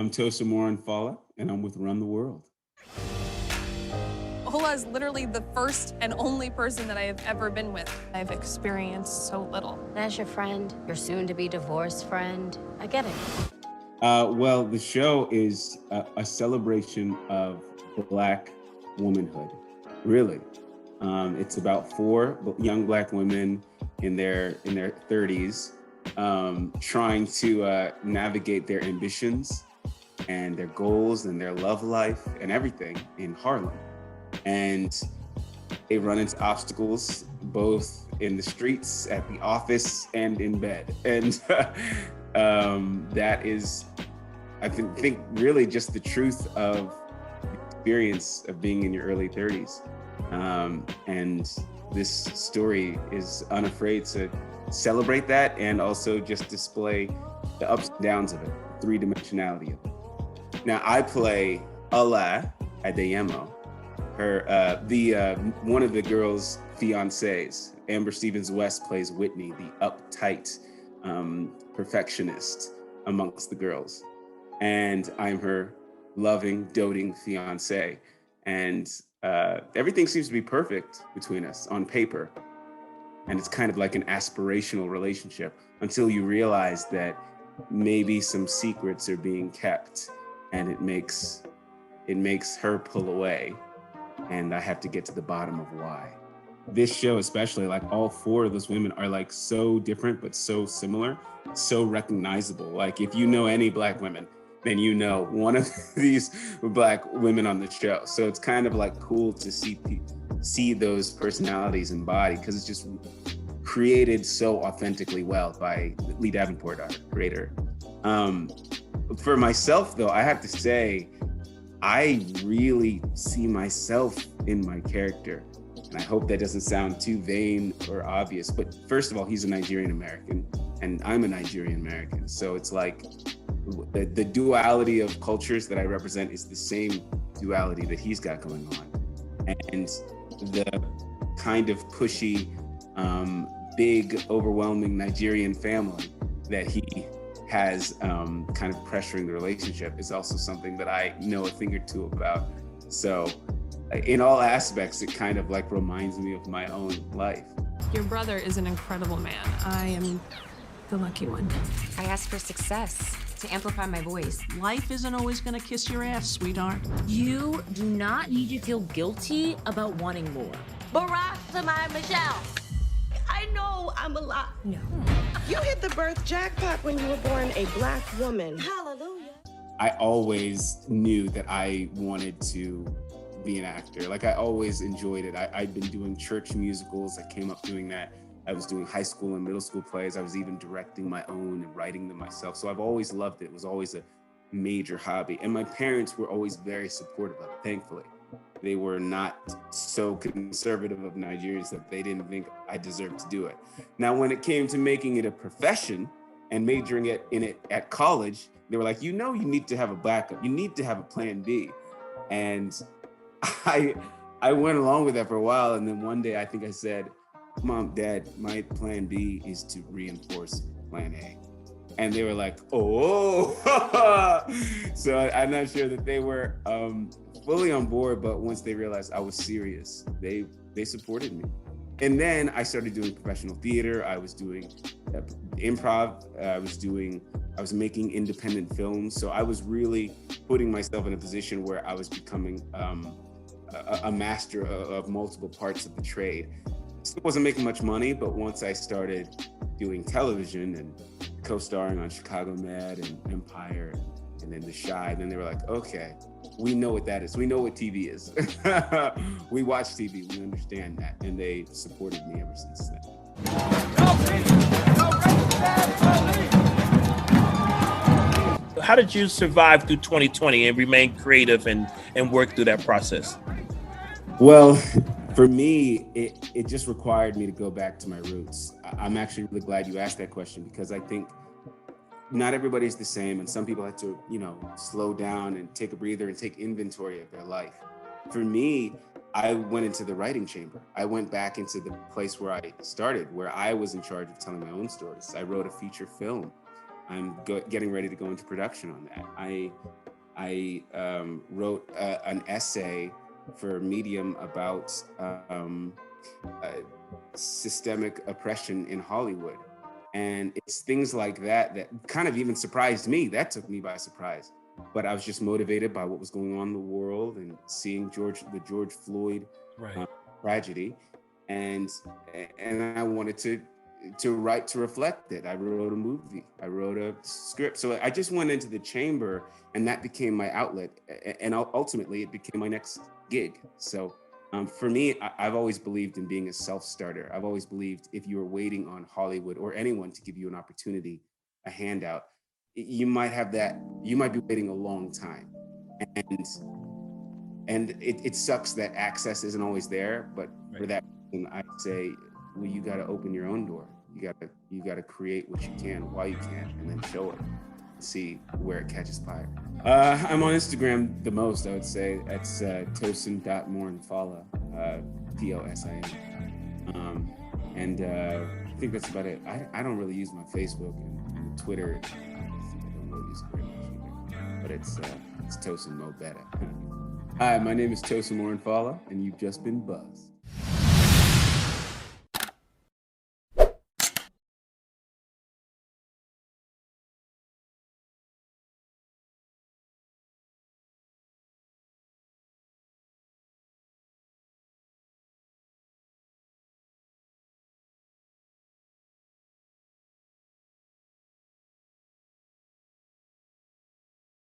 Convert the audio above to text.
I'm Tosin Morohunfola, and I'm with Run the World. Hola is literally the first and only person that I have ever been with. I've experienced so little. As your friend, your soon-to-be divorced friend, I get it. Well, the show is a celebration of Black womanhood, really. It's about four young Black women in their 30s trying to navigate their ambitions and their goals and their love life and everything in Harlem. And they run into obstacles both in the streets, at the office, and in bed. And that is, I think, really just the truth of the experience of being in your early 30s. And this story is unafraid to celebrate that and also just display the ups and downs of it, three-dimensionality of it. Now, I play Ala Adeyemo, one of the girls' fiancés. Amber Stevens West plays Whitney, the uptight perfectionist amongst the girls. And I'm her loving, doting fiancé. And everything seems to be perfect between us on paper. And it's kind of like an aspirational relationship until you realize that maybe some secrets are being kept, and it makes her pull away. And I have to get to the bottom of why. This show, especially, like all four of those women are like so different, but so similar, so recognizable. Like if you know any Black women, then you know one of these Black women on the show. So it's kind of like cool to see those personalities embodied, because it's just created so authentically well by Lee Davenport, our creator. For myself, though, I have to say, I really see myself in my character. And I hope that doesn't sound too vain or obvious, but first of all, he's a Nigerian American and I'm a Nigerian American. So it's like the duality of cultures that I represent is the same duality that he's got going on. And the kind of pushy, big, overwhelming Nigerian family that he has kind of pressuring the relationship is also something that I know a thing or two about. So in all aspects, it kind of like reminds me of my own life. Your brother is an incredible man. I am the lucky one. I asked for success to amplify my voice. Life isn't always gonna kiss your ass, sweetheart. You do not need to feel guilty about wanting more. Barack to my Michelle. I know I'm a lot. No. You hit the birth jackpot when you were born a Black woman. Hallelujah. I always knew that I wanted to be an actor. Like I always enjoyed it. I'd been doing church musicals. I came up doing that. I was doing high school and middle school plays. I was even directing my own and writing them myself. So I've always loved it. It was always a major hobby. And my parents were always very supportive of it, thankfully. They were not so conservative of Nigerians that they didn't think I deserved to do it. Now, when it came to making it a profession and majoring in it at college, they were like, you need to have a backup. You need to have a plan B. And I went along with that for a while. And then one day I think I said, Mom, Dad, my plan B is to reinforce plan A. And they were like, oh. So I'm not sure that they were fully on board, but once they realized I was serious, they supported me. And then I started doing professional theater. I was doing improv. I was making independent films. So I was really putting myself in a position where I was becoming a master of multiple parts of the trade. Still wasn't making much money, but once I started doing television and co-starring on Chicago Med and Empire and then The Chi, then they were like, okay, we know what that is. We know what TV is. We watch TV, we understand that. And they supported me ever since then. How did you survive through 2020 and remain creative and work through that process? Well, for me, it just required me to go back to my roots. I'm actually really glad you asked that question, because I think not everybody's the same, and some people have to, slow down and take a breather and take inventory of their life. For me, I went into the writing chamber. I went back into the place where I started, where I was in charge of telling my own stories. I wrote a feature film I'm getting ready to go into production on that. I wrote an essay for Medium about systemic oppression in Hollywood. And it's things like that that kind of even surprised me. That took me by surprise. But I was just motivated by what was going on in the world and seeing the George Floyd tragedy. And I wanted to write to reflect it. I wrote a movie, I wrote a script. So I just went into the chamber, and that became my outlet. And ultimately it became my next gig. So for me, I've always believed in being a self-starter. I've always believed if you were waiting on Hollywood or anyone to give you an opportunity, a handout, you might be waiting a long time. And it sucks that access isn't always there, but for that reason, I say, well, you got to open your own door. You got to create what you can while you can, and then show it, see where it catches fire. I'm on Instagram the most, I would say. That's Tosin.Morohunfola, Tosin. And I think that's about it. I don't really use my Facebook and Twitter. I don't really use it very much either. But it's Tosin Mo Betta. Hi, my name is Tosin Morohunfola, and you've just been buzzed.